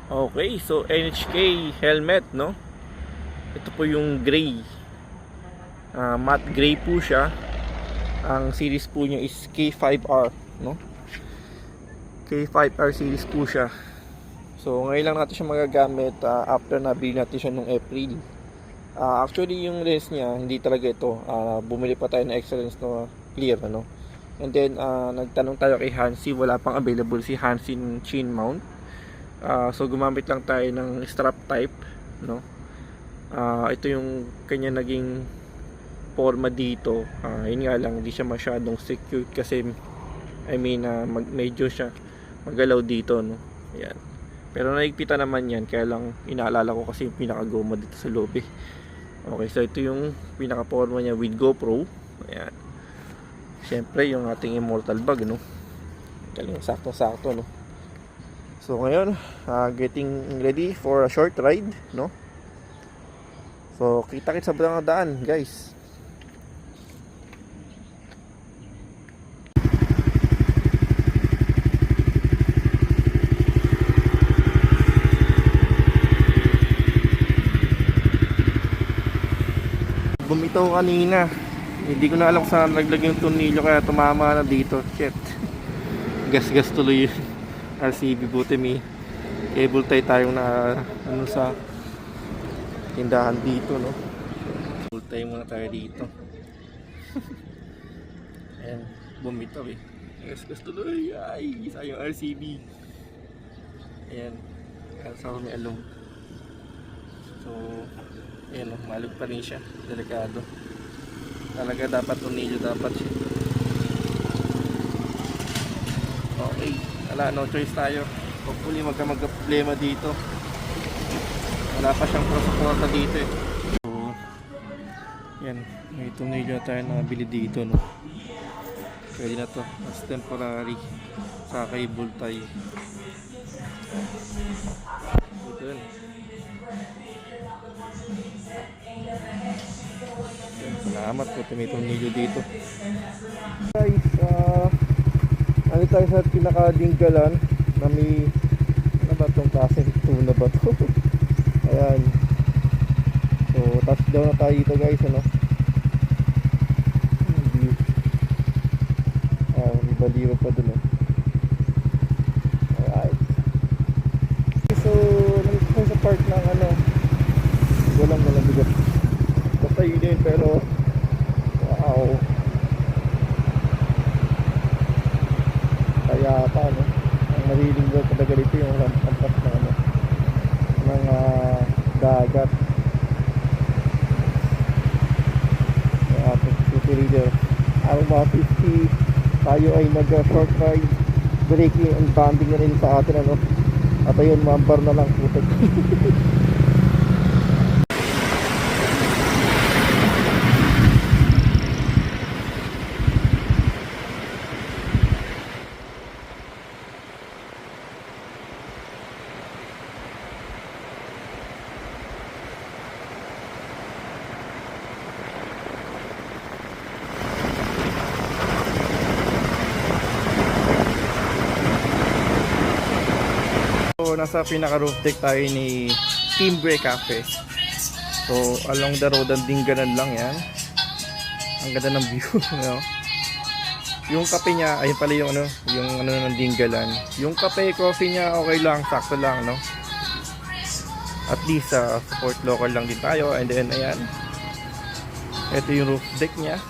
Okay, so NHK helmet, no? Ito po yung gray. Matte gray po siya. Ang series po niya is K5R, no? K5R series po siya. So ngayon lang natin siya magagamit after na bili natin siya nung April. Actually yung lens niya hindi talaga ito. Bumili pa tayo ng extra lens na clear, ano? And then nagtanong tayo kay Hansi, wala pang available si Hansi chin mount. So gumamit lang tayo ng strap type, no? Ito yung kanya naging forma dito. Yun nga lang, hindi siya masyadong secure kasi medyo siya magalaw dito, no? Ayan. Pero naigpitan naman yan, kaya lang inaalala ko kasi yung pinakagoma dito sa loob eh. Okay, so ito yung pinaka-forma niya with GoPro. Ayan. Siyempre yung ating immortal bag, no? Galing, sakto-sakto, no? So ngayon, getting ready for a short ride, no? So kita-kits sa daan, guys. Bumitaw kanina. Hindi ko na alam saan naglagay yung tornilyo kaya tumama na dito. Shit. Gas-gas tuloy yun. RCB, buti may cable tie tayong na ano sa tindahan dito, no? Cable tie muna tayo dito. Ayan, bumitaw eh. Gas-gas tuloy. Ay, isa yung RCB. Ayan. Sa may along. So ayan, malug pa rin siya, delikado talaga, dapat tornilyo dapat siya. Okay, wala, no choice tayo. Hopefully magka-problema dito, wala pa siyang prosuporta dito eh. So yan, may tornilyo tayo na bili dito, no? Pwede na to as temporary sa cable tie dito yun. Salamat po, may tornilyo dito. Guys, ano tayo sa pinakadinggalan na may, ano ba itong klase? Tuna ba ito? Ayan. So, touchdown na tayo dito, guys, ano? May baliro pa dun, oh. Alright. So, nandito sa part ng ano, walang bigat. Basta yun din, pero wow, kaya pa, no? Ang nariling ko talaga dito yung rampas ng ano, ng dagat. Yung ating city leader, ang mga 50 tayo ay nag short ride, braking and banding na rin sa atin, ano? At ayun, mambar na lang putik. So, nasa pinaka roof deck tayo ni Timbre Cafe. So, along the road, ang dingganan lang yan. Ang ganda ng view, no? Yung kape niya, ayun pala yung ano ng dinggalan. Yung kape, coffee niya, okay lang, sakto lang, no? At least, support local lang din tayo. And then, ayan. Ito yung roof deck niya.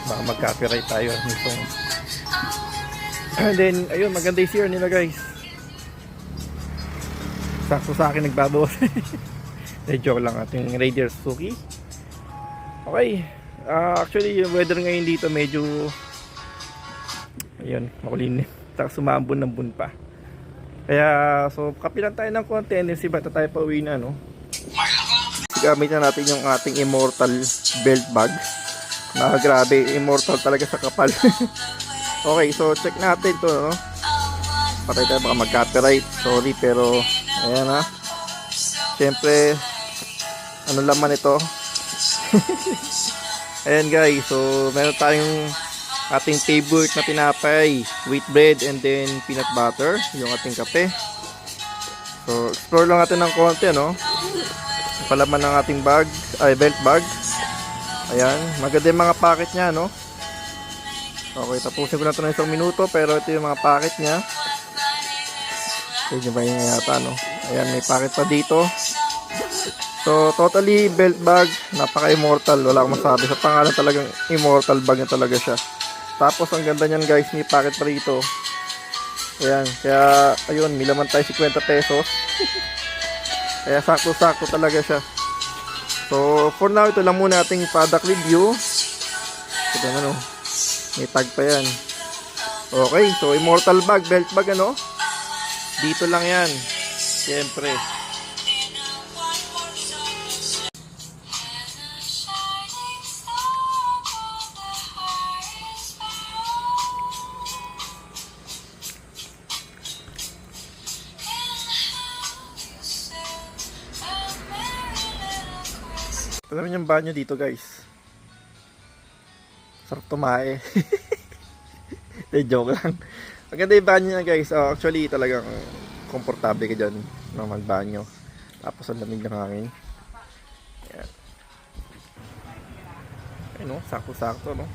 Baka mag-copyright tayo nitong. And then, ayun, maganda yung CR nila, guys. Sakto sa akin nagbabawas. Joke lang, ating Raider Suzuki. Okay. Actually, yung weather ngayon dito medyo, ayun, makulinis. Sumambon-ambon pa. Kaya, so, kapilan tayo ng konti. Tendency ba tayo pa uwi na, no? Gamit na natin yung ating immortal belt bag. Grabe, immortal talaga sa kapal. Okay, so check natin to, no? Patay tayo, baka mag-copyright. Sorry, pero ayan, ha. Siyempre, ano laman ito? Ayan, guys. So, meron tayong ating favorite na tinapay, wheat bread, and then peanut butter, yung ating kape. So, explore lang natin ng konti, no? Palaman ng ating bag, belt bag. Ayan, maganda yung mga packet niya, no? Okay, tapusin ko na ito ng 1 minuto, pero ito yung mga packet niya. Pwede ba yung yata, no? Ayan, may packet pa dito. So, totally belt bag, napaka-immortal, wala akong masabi. Sa pangalan talagang immortal bag na talaga siya. Tapos, ang ganda niyan guys, may packet pa rito. Ayan, kaya, ayun, may laman tayo 50 pesos. Kaya sakto-sakto talaga siya. So, for now, ito lang muna ating product review. Ito ano, may tag pa yan. Okay, so immortal bag, belt bag ano. Dito lang yan. Siyempre. Ito naman yung banyo dito guys. Sarap tumae. Joke lang. Maganda yung banyo niya guys. Actually talagang komportable ka dyan na magbanyo. Tapos ang lamig ng hangin. Ayan. Ayun, sakto-sakto no.